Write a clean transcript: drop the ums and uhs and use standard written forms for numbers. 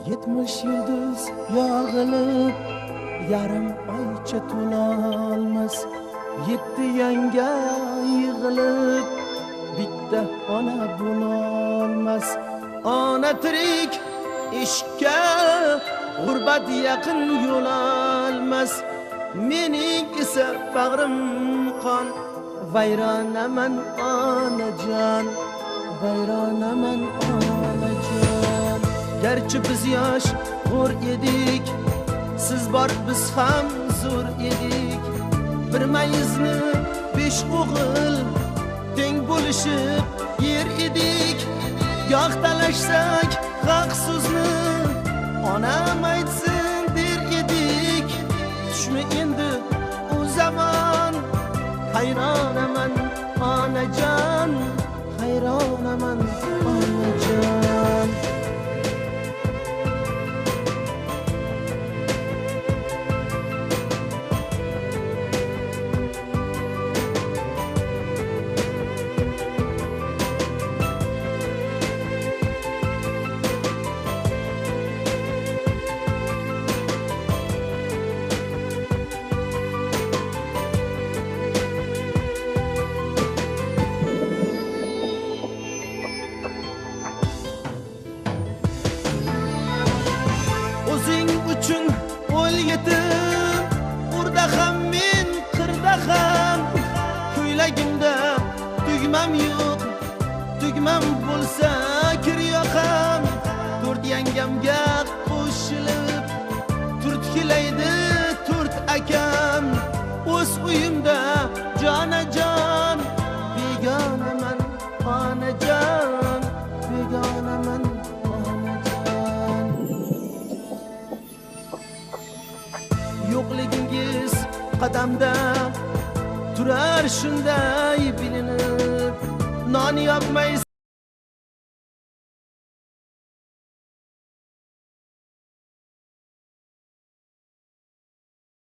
70 yıldız yağılıp yarım oycha to'lolmas. 7 yanga yig'ilib bitta ona bo'lolmas. Ona tirik ishga g'urbat yaqin yo'l olmas. Mening esa bag'rim qon, vayronaman onajon, vayronaman onajon. Garchi biz yosh g'ur edik, siz bor biz ham zo'r edik. Bir mayizni 5 o'g'il teng bo'lishib yer edik. Goh talashsak haq so'zni onam aytsin der edik. Tushmi endi u zamon, hayronaman onajon, hayronaman onajon. O'zing uchun o'l yetim, urda ham men qirda ham. Ko'ylagimda tugmam yo'q, tugmam bo'lsa kir yoqam. 4 yangamga qo'shilib turtkilaydi 4 akam. O'z uyimda jonajon, begonaman onajon, begonaman onajon. Yo'qligingiz qadamda turar shunday bilinib, non yopmaysiz